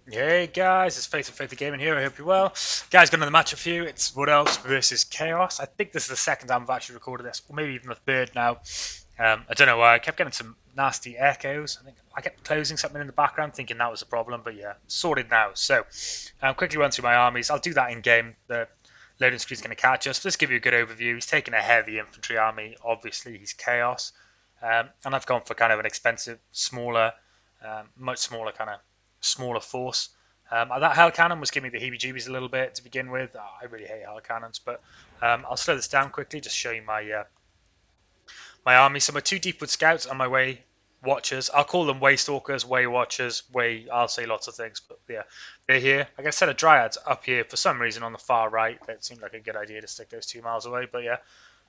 Hey guys, it's Faith of Faith the Gaming here. I hope you're well. Guys, got another match for you. It's Wood Elves versus Chaos. I think this is the second time I've actually recorded this, or maybe even the third now. I don't know why. I kept getting some nasty echoes. I think I kept closing something in the background, thinking that was a problem, but yeah, sorted now. So, quickly run through my armies. I'll do that in game. The loading screen's going to catch us. Just give you a good overview. He's taking a heavy infantry army. Obviously, he's Chaos, and I've gone for kind of an expensive, smaller, much smaller kind of smaller force. That Hell Cannon was giving me the heebie-jeebies a little bit to begin with. I really hate Hell Cannons, but I'll slow this down quickly, just show you my army. So my two Deepwood Scouts on my Way Watchers. I'll call them Way Stalkers, Way Watchers, Way... I'll say lots of things, but yeah, they're here. I got a set of Dryads up here for some reason on the far right. That seemed like a good idea to stick those 2 miles away, but yeah.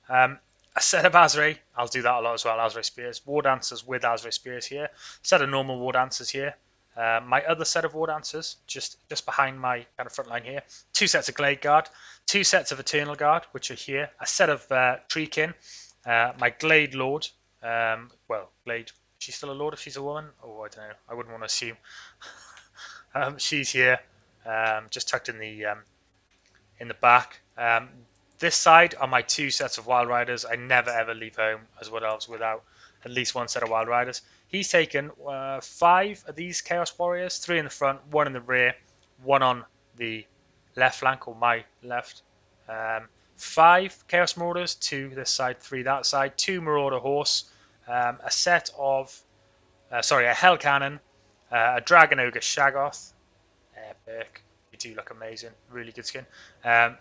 A set of Azray. I'll do that a lot as well, Azray Spears. Wardancers with Azray Spears here. Set of normal Wardancers here. My other set of Wardancers, just behind my kind of front line here. 2 sets of Glade Guard, 2 sets of Eternal Guard, which are here. A set of Treekin, my Glade Lord. Well, Glade, is she still a Lord if she's a woman? Oh, I don't know. I wouldn't want to assume. She's here, just tucked in the back. This side are my 2 sets of Wild Riders. I never ever leave home as Wood Elves without at least 1 set of Wild Riders. He's taken 5 of these Chaos Warriors, 3 in the front, 1 in the rear, 1 on the left flank, or my left. 5 Chaos Marauders, 2 this side, 3 that side, 2 Marauder Horse, a set of, a Hell Cannon, a Dragon Ogre Shaggoth, epic. You do look amazing, really good skin.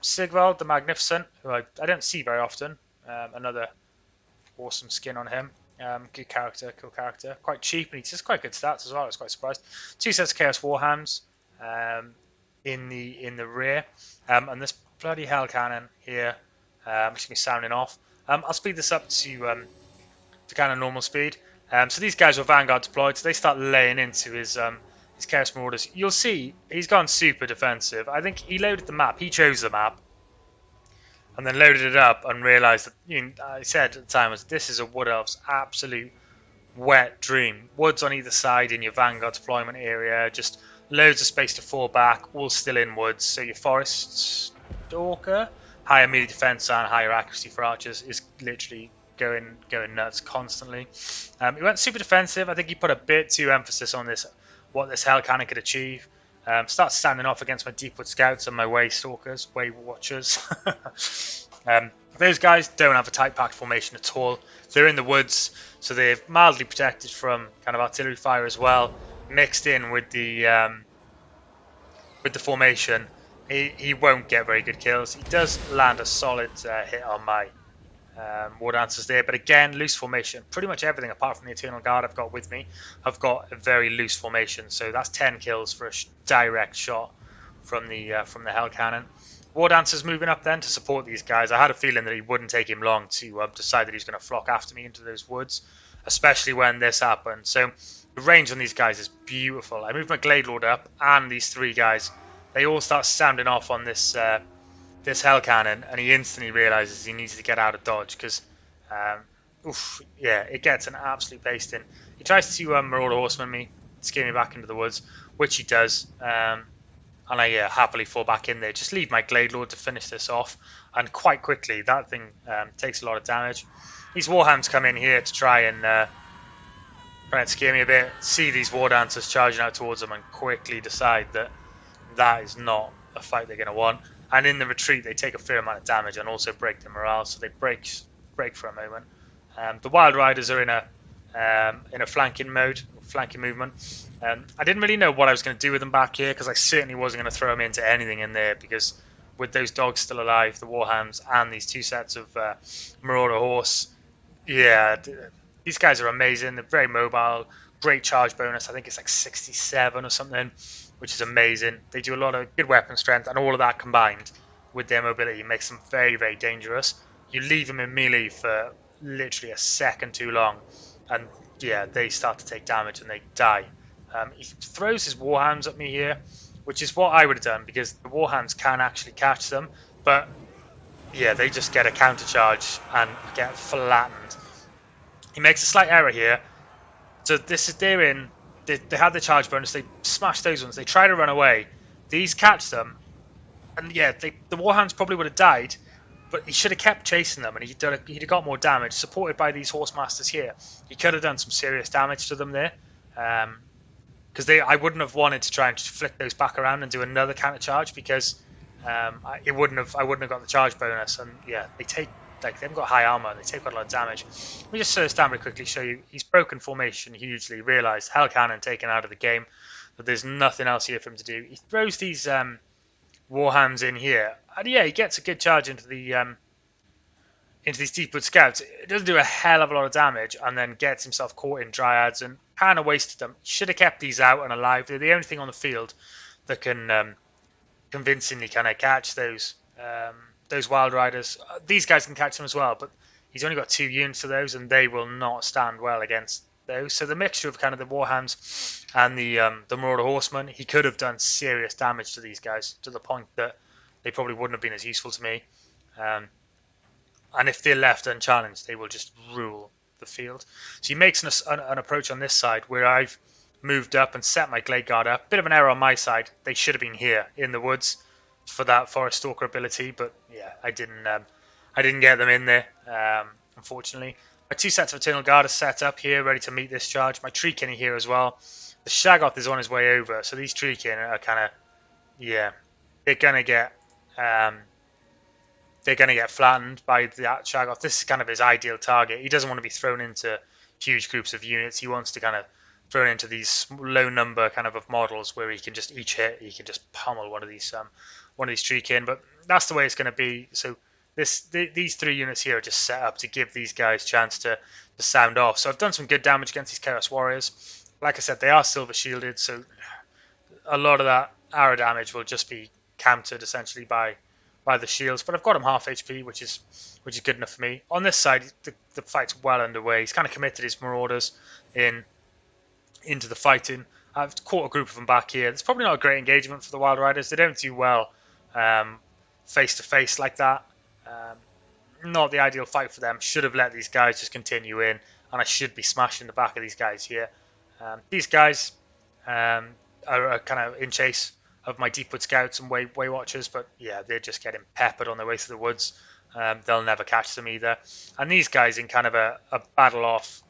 Sigvald the Magnificent, who I don't see very often, another awesome skin on him. Good character, cool character. Quite cheap, and he's just quite good stats as well. I was quite surprised. 2 sets of Chaos Warhams in the rear, and this bloody Hell Cannon here. Just gonna be sounding off. I'll speed this up to kind of normal speed. So these guys were Vanguard deployed, so they start laying into his Chaos Marauders. You'll see he's gone super defensive. I think he loaded the map. He chose the map. And then loaded it up and realised that, I said at the time, this is a Wood Elves absolute wet dream. Woods on either side in your Vanguard deployment area, just loads of space to fall back, all still in woods. So your Forest Stalker, higher melee defense and higher accuracy for archers, is literally going nuts constantly. He went super defensive. I think he put a bit too emphasis on what this Hell Cannon could achieve. Start standing off against my Deepwood Scouts and my Way Stalkers, Way Watchers. Those guys don't have a tight packed formation at all. They're in the woods, so they're mildly protected from kind of artillery fire as well, mixed in with the formation. He won't get very good kills. He does land a solid hit on my Wardancers there, but again, loose formation. Pretty much everything apart from the Eternal Guard I've got with me, I've got a very loose formation. So that's 10 kills for a direct shot from the Hell Cannon. Wardancers moving up then to support these guys. I had a feeling that he wouldn't take him long to decide that he's going to flock after me into those woods, especially when this happened. So the range on these guys is beautiful. I moved my Glade Lord up, and these 3 guys, they all start sounding off on this Hell Cannon, and he instantly realizes he needs to get out of dodge because, it gets an absolute pasting. He tries to Marauder Horseman me, scare me back into the woods, which he does, and I happily fall back in there. Just leave my Glade Lord to finish this off, and quite quickly that thing takes a lot of damage. These Warhams come in here to try and scare me a bit, see these Wardancers charging out towards them, and quickly decide that that is not a fight they're going to want. And in the retreat, they take a fair amount of damage and also break their morale, so they break for a moment. The Wild Riders are in a flanking mode, flanking movement. I didn't really know what I was going to do with them back here, because I certainly wasn't going to throw them into anything in there, because with those dogs still alive, the Warhams, and these 2 sets of Marauder Horse, these guys are amazing. They're very mobile, great charge bonus. I think it's like 67 or something, which is amazing. They do a lot of good weapon strength, and all of that combined with their mobility makes them very, very dangerous. You leave them in melee for literally a second too long, and they start to take damage and they die. He throws his Warhams at me here, which is what I would have done, because the Warhams can actually catch them, but they just get a counter charge and get flattened. He makes a slight error here. So they're in they had the charge bonus. They smashed those ones. They try to run away. These catch them, and yeah, the Warhounds probably would have died, but he should have kept chasing them, and he'd have got more damage. Supported by these Horse Masters here, he could have done some serious damage to them there. Because I wouldn't have wanted to try and just flick those back around and do another counter charge because I wouldn't have got the charge bonus. And yeah, they haven't got high armor, they take quite a lot of damage. Let me just stand very quickly, show you. He's broken formation hugely, realised Hell Cannon taken out of the game, but there's nothing else here for him to do. He throws these Warhounds in here, and yeah, he gets a good charge into these Deepwood Scouts. It doesn't do a hell of a lot of damage, and then gets himself caught in Dryads and kind of wasted them. Should have kept these out and alive. They're the only thing on the field that can convincingly kind of catch those Wild Riders. These guys can catch them as well, but he's only got 2 units of those, and they will not stand well against those. So the mixture of kind of the Warhounds and the Marauder Horsemen, he could have done serious damage to these guys to the point that they probably wouldn't have been as useful to me. And if they're left unchallenged, they will just rule the field. So he makes an approach on this side where I've moved up and set my Glade Guard up. Bit of an error on my side. They should have been here in the woods for that Forest Stalker ability, but yeah, I didn't get them in there, unfortunately. My 2 sets of Eternal Guard are set up here, ready to meet this charge. My Treekin here as well. The Shaggoth is on his way over, so these Treekin are kind of, yeah, they're gonna get flattened by that Shaggoth. This is kind of his ideal target. He doesn't want to be thrown into huge groups of units. He wants to kind of thrown into these low number kind of models where he can just each hit, he can just pummel one of these Treekin. But that's the way it's going to be. So these 3 units here are just set up to give these guys a chance to sound off. So I've done some good damage against these Chaos Warriors. Like I said, they are silver shielded, so a lot of that arrow damage will just be countered essentially by the shields, but I've got him half HP, which is good enough for me. On this side, the fight's well underway. He's kind of committed his Marauders into the fighting. I've caught a group of them back here. It's probably not a great engagement for the Wild Riders. They don't do well face to face like that. Not the ideal fight for them. Should have let these guys just continue in, and I should be smashing the back of these guys here. These guys are kind of in chase of my Deepwood Scouts and Way Watchers, but yeah, they're just getting peppered on their way through the woods. They'll never catch them either. And these guys in kind of a battle off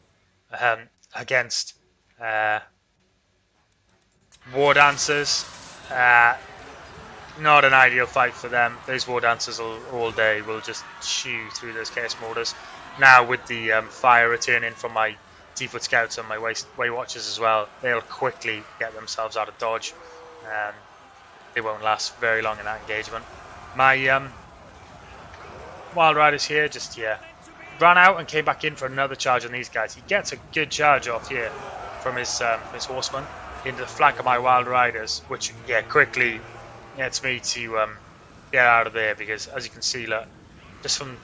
against Wardancers. Not an ideal fight for them. Those Wardancers all day will just chew through those Chaos Marauders. Now with the fire returning from my Deepwood Scouts and my Way Watchers as well, they'll quickly get themselves out of dodge. They won't last very long in that engagement. My Wild Riders here just, ran out and came back in for another charge on these guys. He gets a good charge off here from his horseman into the flank of my Wild Riders, which, quickly gets me to get out of there because, as you can see, look,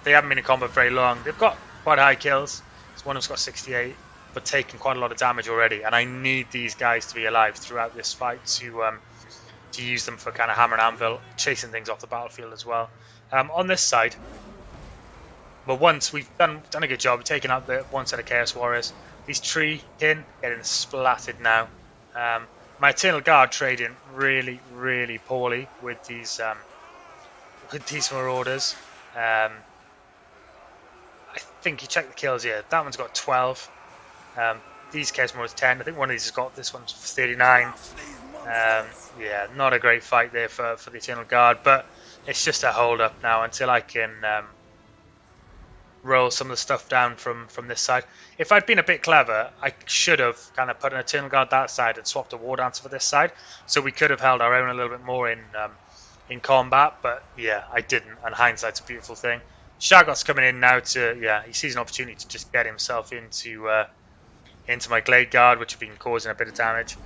they haven't been in combat very long. They've got quite high kills. One of them's got 68, but taking quite a lot of damage already, and I need these guys to be alive throughout this fight to use them for kind of hammer and anvil, chasing things off the battlefield as well. On this side, but once we've done a good job of taking out the one set of Chaos Warriors, these Treekin getting splatted now. My Eternal Guard trading really, really poorly with these Marauders. I think you check the kills here. That one's got 12. These Chaos Marauders 10. I think one of these has got this one's 39. Not a great fight there for the Eternal Guard, but it's just a hold up now until I can roll some of the stuff down from this side. If I'd been a bit clever, I should have kind of put an Eternal Guard that side and swapped a Wardancer for this side, so we could have held our own a little bit more in combat, but yeah, I didn't, and hindsight's a beautiful thing. Shaggoth's coming in now he sees an opportunity to just get himself into my Glade Guard, which have been causing a bit of damage.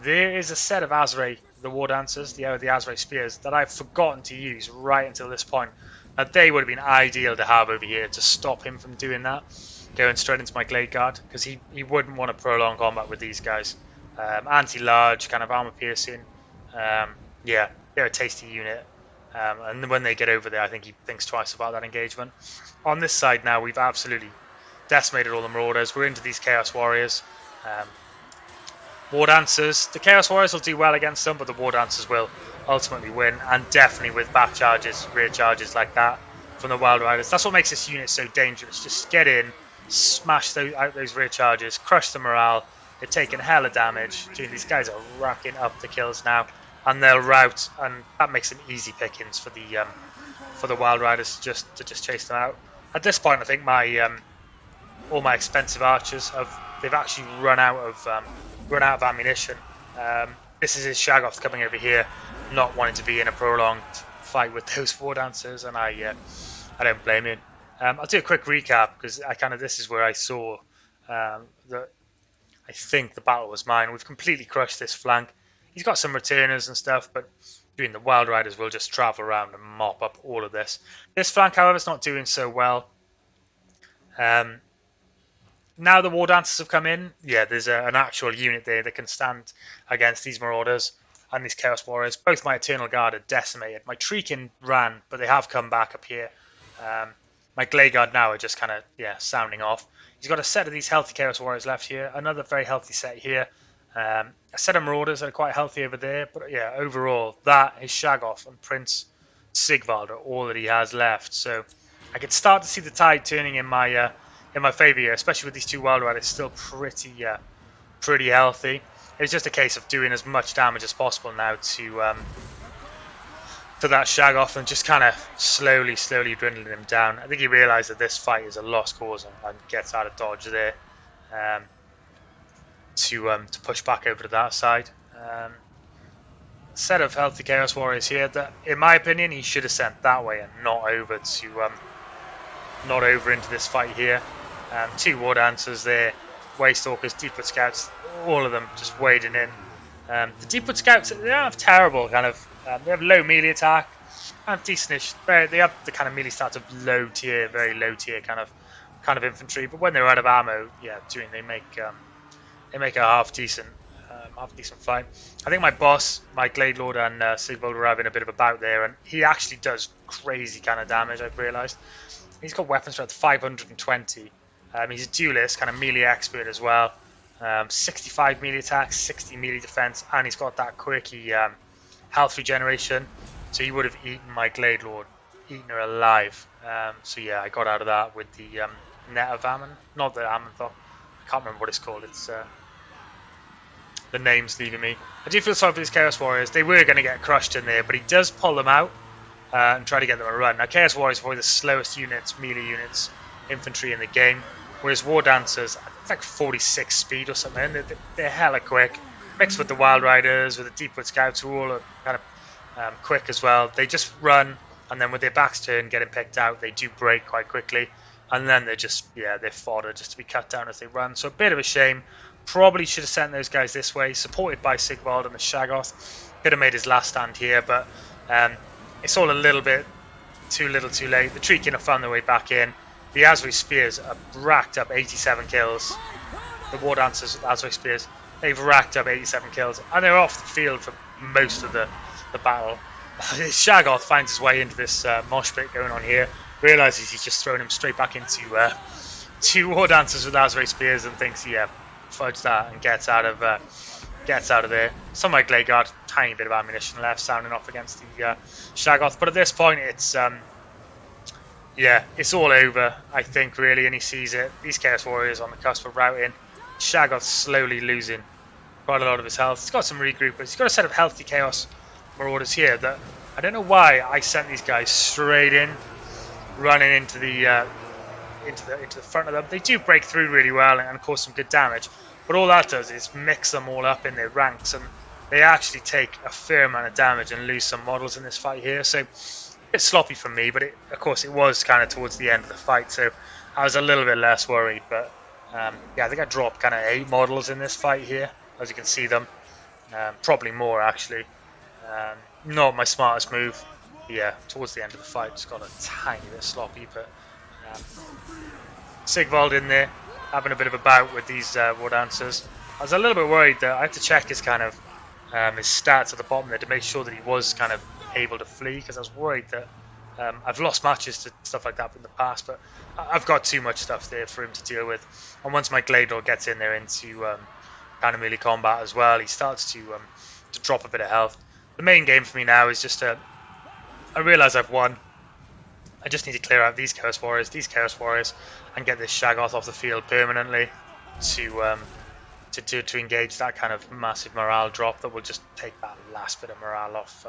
There is a set of Azray, the Wardancers, the Azray Spears, that I've forgotten to use right until this point. They would have been ideal to have over here to stop him from doing that, going straight into my Glade Guard, because he wouldn't want to prolong combat with these guys. Anti-large, kind of armor piercing. They're a tasty unit. And when they get over there, I think he thinks twice about that engagement. On this side now, we've absolutely decimated all the Marauders. We're into these Chaos Warriors. Wardancers. The Chaos Warriors will do well against them, but the Wardancers will ultimately win, and definitely with back charges, rear charges like that from the Wild Riders. That's what makes this unit so dangerous. Just get in, smash out those rear charges, crush the morale. They're taking hella damage. Dude, these guys are racking up the kills now, and they'll rout, and that makes them easy pickings for the Wild Riders to just chase them out. At this point, I think my all my expensive archers they've actually run out of ammunition. This is his Shaggoth coming over here, not wanting to be in a prolonged fight with those Wardancers, and I don't blame him. I'll do a quick recap because this is where I saw that I think the battle was mine. We've completely crushed this flank. He's got some returners and stuff, but the Wild Riders will just travel around and mop up all of this. This flank, however, is not doing so well. Now the Wardancers have come in, yeah, there's an actual unit there that can stand against these Marauders and these Chaos Warriors. Both my Eternal Guard are decimated. My Treekin ran, but they have come back up here. My Glade Guard now are just sounding off. He's got a set of these healthy Chaos Warriors left here, another very healthy set here. A set of Marauders that are quite healthy over there, but yeah, overall, that, his Shaggoth and Prince Sigvald are all that he has left. So I can start to see the tide turning in my favour here, especially with these two Wild Riders still pretty healthy. It's just a case of doing as much damage as possible now to that Shaggoth and just kind of slowly dwindling him down. I think he realised that this fight is a lost cause and gets out of dodge there to push back over to that side. Set of healthy Chaos Warriors here that, in my opinion, he should have sent that way and not over into this fight here. Two Wardancers there, Waystalkers, Deepwood Scouts, all of them just wading in. The Deepwood Scouts, they don't have terrible they have low melee attack, and decentish. They have the kind of melee stats of very low tier kind of infantry. But when they're out of ammo, yeah, they make a half decent fight. I think my boss, my Glade Lord and Sigvald were having a bit of a bout there, and he actually does crazy kind of damage. I've realised he's got weapon strength 520. He's a duelist, kind of melee expert as well. 65 melee attack, 60 melee defense, and he's got that quirky health regeneration. So he would have eaten my Glade Lord, eaten her alive. So yeah, I got out of that with the Net of Ammon, not the Ammonthok. I can't remember what it's called. It's the name's leaving me. I do feel sorry for these Chaos Warriors. They were going to get crushed in there, but he does pull them out and try to get them a run. Now Chaos Warriors are probably the slowest melee units, infantry in the game. Whereas Wardancers, it's like 46 speed or something. They're hella quick. Mixed with the Wild Riders, with the Deepwood Scouts, who all are kind of quick as well. They just run, and then with their backs turned, getting picked out, they do break quite quickly. And then they're fodder just to be cut down as they run. So a bit of a shame. Probably should have sent those guys this way, supported by Sigvald and the Shaggoth. Could have made his last stand here, but it's all a little bit too little too late. The Treekin have found their way back in. The Asri Spears have racked up 87 kills. The Wardancers with Asri Spears, they've racked up 87 kills, and they're off the field for most of the battle. Shaggoth finds his way into this mosh pit going on here, realises he's just thrown him straight back into two Wardancers with Asri Spears, and thinks, yeah, fudge that, and gets out of there. Some of my Glade Guard, tiny bit of ammunition left, sounding off against the Shaggoth, but at this point it's it's all over, I think, really, and he sees it. These Chaos Warriors on the cusp of routing. Shaggoth slowly losing quite a lot of his health. He's got some regroupers. He's got a set of healthy Chaos Marauders here that I don't know why I sent these guys straight in, running into the front of them. They do break through really well and cause some good damage, but all that does is mix them all up in their ranks, and they actually take a fair amount of damage and lose some models in this fight here. So bit sloppy from me, but of course it was kind of towards the end of the fight, so I was a little bit less worried. But I think I dropped kind of 8 models in this fight here, as you can see them. Probably more actually. Not my smartest move. Yeah, towards the end of the fight just got a tiny bit sloppy, but Sigvald in there having a bit of a bout with these Wardancers. I was a little bit worried that I had to check his kind of his stats at the bottom there to make sure that he was kind of able to flee, because I was worried that I've lost matches to stuff like that in the past, but I've got too much stuff there for him to deal with. And once my Glade Lord gets in there into kind kind of melee combat as well. He starts to drop a bit of health. The main game for me now is just I realise I've won. I just need to clear out these Chaos Warriors, and get this Shaggoth off the field permanently to engage that kind of massive morale drop that will just take that last bit of morale off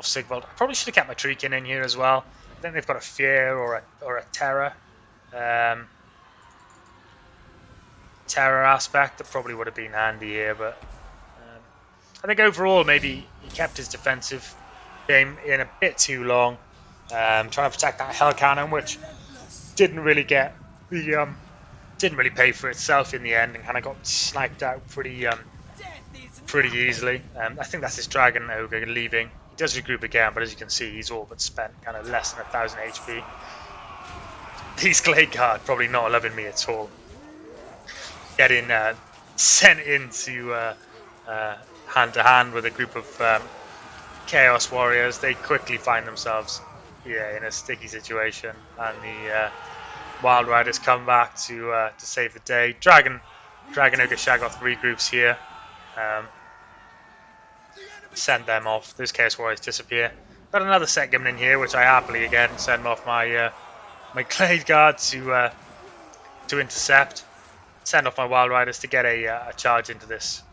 Sigvald. I probably should have kept my Treekin in here as well. I think they've got a Fear or a Terror. Terror aspect that probably would have been handy here, but I think overall maybe he kept his defensive game in a bit too long, trying to protect that Hell Cannon, which didn't really get the didn't really pay for itself in the end, and kind of got sniped out pretty easily. I think that's his Dragon Ogre leaving. He does regroup again, but as you can see, he's all but spent kind of less than 1,000 HP. These Glade Guard probably not loving me at all. Getting sent into hand to hand with a group of Chaos Warriors, they quickly find themselves in a sticky situation, and the Wild Riders come back to save the day. Dragon Ogre Shaggoth regroups here, send them off. Those Chaos Warriors disappear. Got another set given in here, which I happily again send off my my Glade Guard to intercept. Send off my Wild Riders to get a charge into this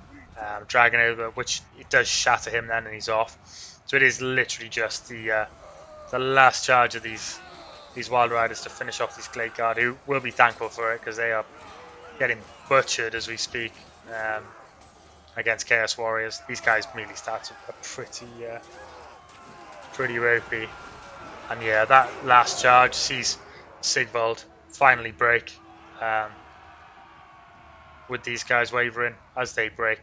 Dragon Ogre, which it does shatter him then, and he's off. So it is literally just the last charge of these Wild Riders to finish off these Glade Guard, who will be thankful for it because they are getting butchered as we speak against Chaos Warriors. These guys' melee stats are pretty ropey, and yeah, that last charge sees Sigvald finally break. With these guys wavering, as they break,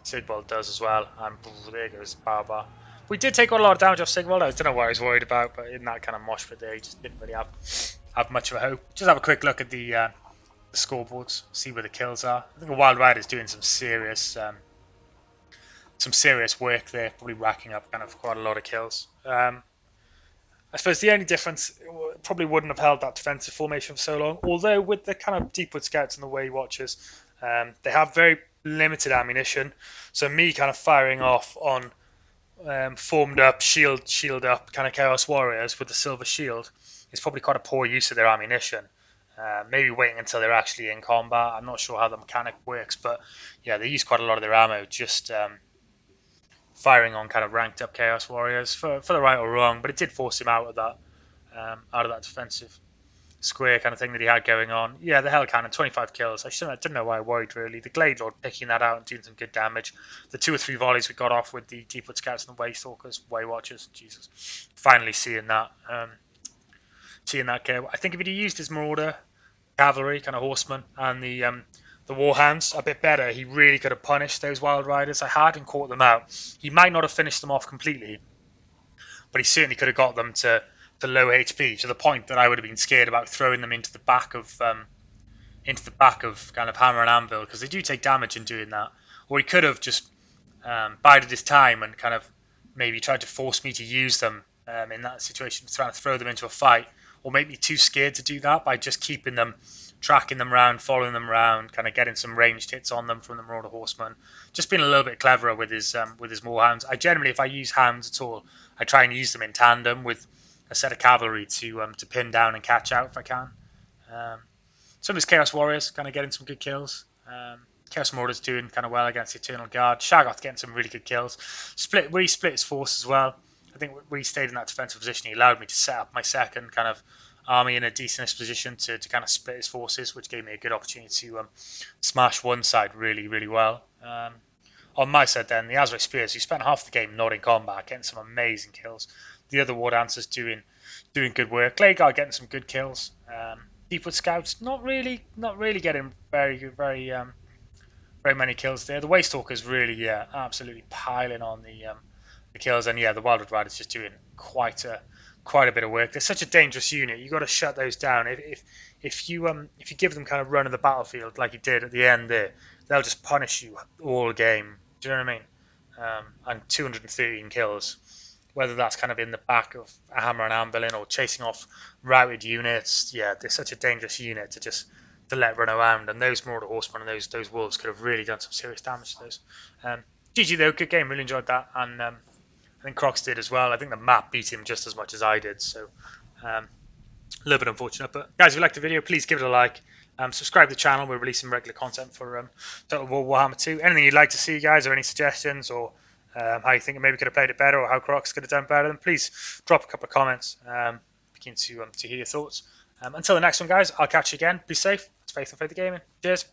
Sigvald does as well, and there goes Bar. We did take a lot of damage off Sigvald. I don't know what I was worried about, but in that kind of mosh pit there, he just didn't really have much of a hope. Just have a quick look at the scoreboards, see where the kills are. I think the Wild Rider's doing some serious work there, probably racking up kind of quite a lot of kills. I suppose the only difference, probably wouldn't have held that defensive formation for so long, although with the kind of Deepwood Scouts and the Way Watchers, they have very limited ammunition, so me kind of firing off on formed up, shield up kind of Chaos Warriors with the Silver Shield is probably quite a poor use of their ammunition. Maybe waiting until they're actually in combat. I'm not sure how the mechanic works, but yeah, they use quite a lot of their ammo just firing on kind of ranked up Chaos Warriors for the right or wrong, but it did force him out of that defensive square kind of thing that he had going on. Yeah, the Hell Cannon, 25 kills. I didn't know why I worried really. The Glade Lord picking that out and doing some good damage. The 2 or 3 volleys we got off with the Deepwood Scouts and the Way Stalkers, Way Watchers. Jesus, finally seeing that kill. I think if he'd used his Marauder Cavalry, kind of horsemen, and the Warhounds a bit better, he really could have punished those Wild Riders. I had and caught them out. He might not have finished them off completely, but he certainly could have got them to low HP, to the point that I would have been scared about throwing them into the back of kind of Hammer and Anvil, because they do take damage in doing that. Or he could have just bided his time and kind of maybe tried to force me to use them in that situation, trying to throw them into a fight, or make me too scared to do that by just keeping them, tracking them around, following them around, kind of getting some ranged hits on them from the Marauder Horseman. Just being a little bit cleverer with his Moorhounds. I generally, if I use hounds at all, I try and use them in tandem with a set of cavalry to pin down and catch out if I can. Some of his Chaos Warriors kind of getting some good kills. Chaos Marauders doing kind of well against the Eternal Guard. Shaggoth getting some really good kills. Split his force as well. I think we stayed in that defensive position. He allowed me to set up my second kind of army in a decent position to kind of split his forces, which gave me a good opportunity to smash one side really, really well. On my side then, the Azrael Spears, who spent half the game not in combat, getting some amazing kills. The other Wardancers doing good work. Glade Guard getting some good kills. Deepwood Scouts not really getting very many kills there. The Way Stalkers really absolutely piling on the kills, and yeah, the Wild Riders just doing quite a bit of work. They're such a dangerous unit. You got to shut those down. If you give them kind of run of the battlefield like you did at the end there, they'll just punish you all game. Do you know what I mean? And 213 kills. Whether that's kind of in the back of a Hammer and Anvil or chasing off routed units, yeah, they're such a dangerous unit to to let run around, and those Marauder Horsemen and those Wolves could have really done some serious damage to those. GG though, good game, really enjoyed that, and I think Crocs did as well. I think the map beat him just as much as I did, so a little bit unfortunate. But guys, if you liked the video, please give it a like. Subscribe to the channel. We're releasing regular content for Total War Warhammer 2. Anything you'd like to see, guys, or any suggestions, or how you think maybe could have played it better, or how Crocs could have done better, then please drop a couple of comments. Begin to hear your thoughts. Until the next one, guys, I'll catch you again. Be safe. It's Faith and Faith Gaming. Cheers.